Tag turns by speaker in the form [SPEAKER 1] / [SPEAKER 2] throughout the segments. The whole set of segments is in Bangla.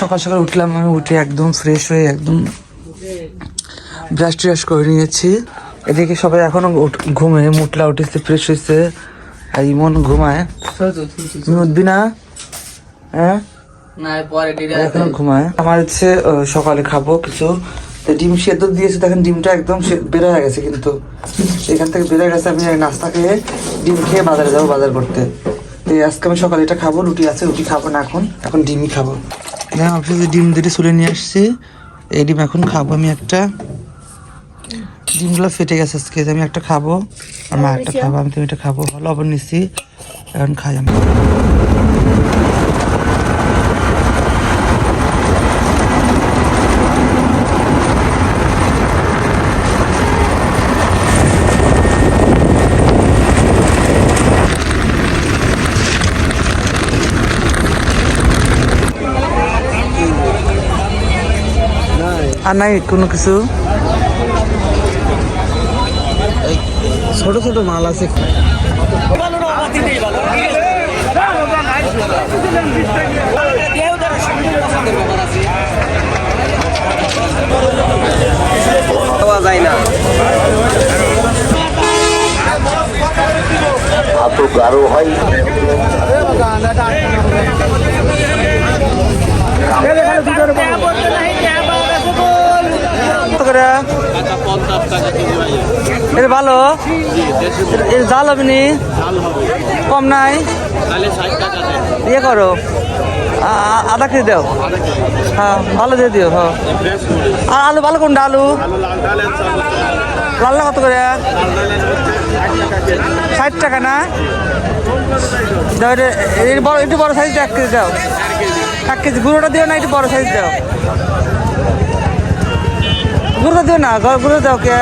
[SPEAKER 1] সকাল সকাল উঠলাম, আমি উঠে একদম ফ্রেশ হয়ে একদম ব্রাশ ট্রাশ করে নিয়েছি। এদিকে সবাই এখনো ঘুমে, মুটলা উঠেছে, ফ্রেশ হয়েছে, আর ইমন ঘুমায়। তুমি উঠবি না? হ্যাঁ, এখন ঘুমায়। আমার হচ্ছে সকালে খাবো কিছু ডিম সেদ্ধ দিয়েছে, দেখেন ডিমটা একদম বের হয়ে গেছে, কিন্তু এখান থেকে বের হয়ে গেছে। আমি নাস্তা খেয়ে ডিম খেয়ে বাজারে যাবো বাজার করতে। আজকে আমি সকালে এটা খাবো, রুটি আছে, রুটি খাবো না, এখন ডিমই খাবো। দেখেন অফিসে ডিম দুটি চুলে নিয়ে আসছি, এই ডিম এখন খাবো। আমি একটা, ডিমগুলো ফেটে গেছে আজকে, আমি একটা খাবো আর মা একটা খাবো, আমি তুমি এটা খাবো। লবণ নিচ্ছি, এখন খাই আমি। আর নাই কোনো কিছু, ছোট ছোট মাল আছে। যায় না এত গাঢ় হয়। এটা ভালো, এর জাল হবে নি, কম নাই, ইয়ে করো আধা কেজি দাও। হ্যাঁ ভালো দিয়ে দিও। হ্যাঁ আর আলু ভালো কোনটা? আলু লাল কত করে? 60 টাকা না? দাও বড়, একটু বড় সাইজ 1 কেজি দাও। 1 কেজি গুঁড়োটা দিও না, একটু বড় সাইজ দাও। গুঁড়ো দিও না, গুঁড়ো দাও কে?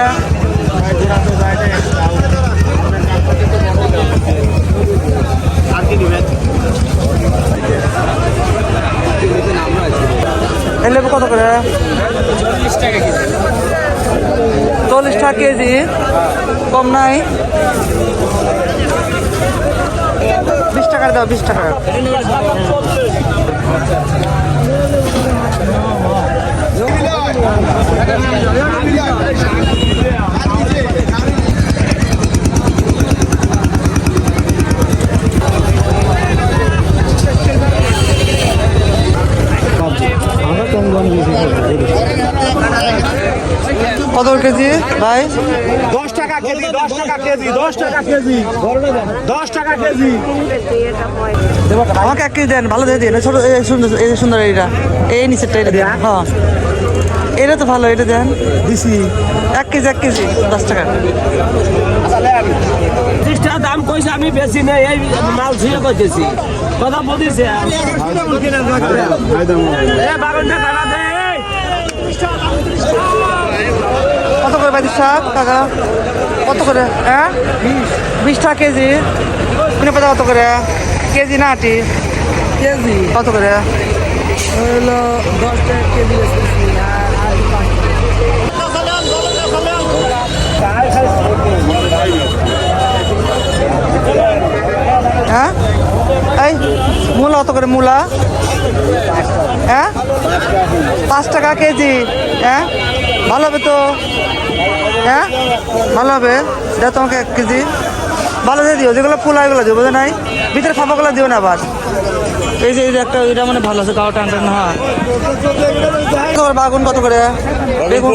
[SPEAKER 1] এই লেবু কত করে? 40 টাকা কেজি, কম নাই? 20 টাকা দাও, 20 টাকা। কত কেজি ভাই?
[SPEAKER 2] 10 টাকা কেজি, 10 টাকা কেজি, 10 টাকা কেজি, 10 টাকা কেজি।
[SPEAKER 1] আমাকে 1 কেজি দেন, ভালো দিয়ে দিন। ছোট সুন্দর, এই সুন্দর, এইটা এই নিচেরটা এটা দেন। হ্যাঁ এটা তো ভালো, এটা দেন। দিছি 1 কেজি, 1 কেজি 10 টাকা।
[SPEAKER 2] 30 টাকা দাম কইছে, আমি বেশি নেই, এই মাল ছুঁয়ে কইতেছি, কথা বলিছে।
[SPEAKER 1] কত করে ভাই শাক কাকা? কত করে? হ্যাঁ 20 টাকা কেজি। কিনে পাতা কত করে কেজি? না আটি কেজি কত করে? হলো 10 টাকা কেজি। হ্যাঁ এই মূলা কত করে? মূলা হ্যাঁ 5 টাকা কেজি। হ্যাঁ ভালো হবে তো? হ্যাঁ ভালো হবে, এটা তোমাকে 1 কেজি ভালো দিয়ে দিও। যেগুলো ফুল এগুলো দিও, বোঝো নাই? ভিতরে ফাঁপাগুলো দিও না আবার। এই যে একটা এটা মানে ভালো আছে, গাও টান টান। হ্যাঁ বাগুন কত করে? বেগুন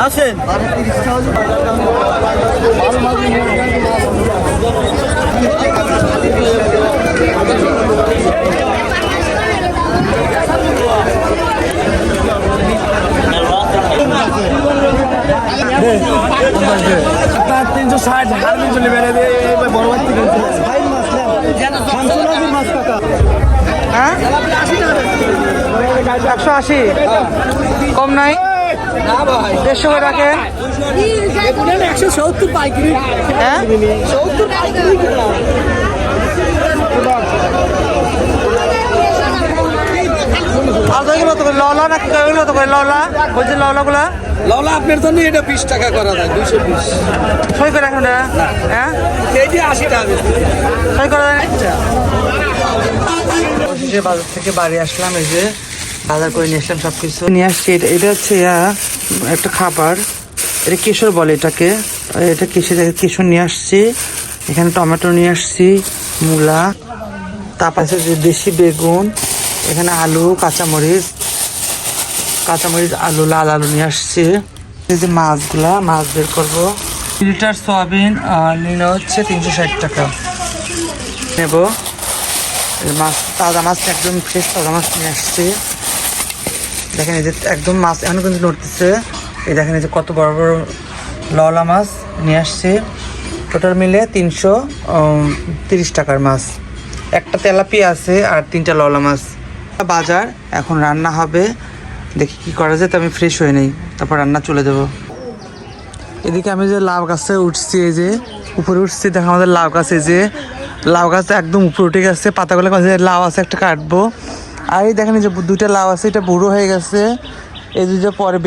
[SPEAKER 1] আসেন।
[SPEAKER 2] আপনার 360 হারবিন চলে বেড়ে দিয়ে বড় বাড়ি থেকে মাছ কাকা।
[SPEAKER 1] হ্যাঁ 180 কম নাই? 150 করে রাখেন।
[SPEAKER 2] 170 পাইকারি।
[SPEAKER 1] হ্যাঁ
[SPEAKER 2] 70 পাইকারি।
[SPEAKER 1] আর ওইগুলো তো লওলা না ওইগুলো তো লওলা ওই যে লওলাগুলা
[SPEAKER 2] লাউলা আপনার জন্য এটা 20 টাকা করা যায় 220
[SPEAKER 1] সই করে রাখুন না হ্যাঁ
[SPEAKER 2] এইটি 80 টাকা
[SPEAKER 1] সই করে অবশেষে বাজার থেকে বাড়ি আসলাম এই যে বাজার করে নিয়ে আসলাম সব কিছু নিয়ে আসছি এটা হচ্ছে একটা খাবার এটা কেশর বলে এটাকে এটা কেশর নিয়ে আসছি এখানে টমেটো নিয়ে আসছি মূলা তারপর আছে যে দেশি বেগুন এখানে আলু কাঁচামরিচ আলু লাল আলু নিয়ে আসছি এই যে মাছগুলা মাছ বের করবো লিটার সয়াবিন নিলে হচ্ছে 360 টাকা নেব মাছ তাজা মাছ একদম ফ্রেশ তাজা মাছ নিয়ে আসছি দেখেন এই যে একদম মাছ এখন কিন্তু নড়তেছে এই দেখেন এই যে কত বড় বড় লওলা মাছ নিয়ে আসছি টোটাল মিলে 330 টাকার মাছ একটা তেলাপিয়া আছে আর 3টা লওলা মাছ বাজার এখন রান্না হবে দেখি কি করা যায় তো আমি ফ্রেশ হয়ে নেই তারপর রান্না চলে দেবো এদিকে আমি যে লাউ গাছে উঠছি এই যে উপরে উঠছি দেখো আমাদের লাউ গাছ এই যে লাউ গাছ একদম উপরে উঠে গেছে পাতাগুলো লাউ আছে একটা কাটবো আর এই দেখেন যে 2টা লাউ আছে এটা বুড়ো হয়ে গেছে এই যে পরে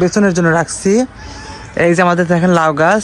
[SPEAKER 1] বেসনের জন্য রাখছি এই যে আমাদের দেখেন লাউ গাছ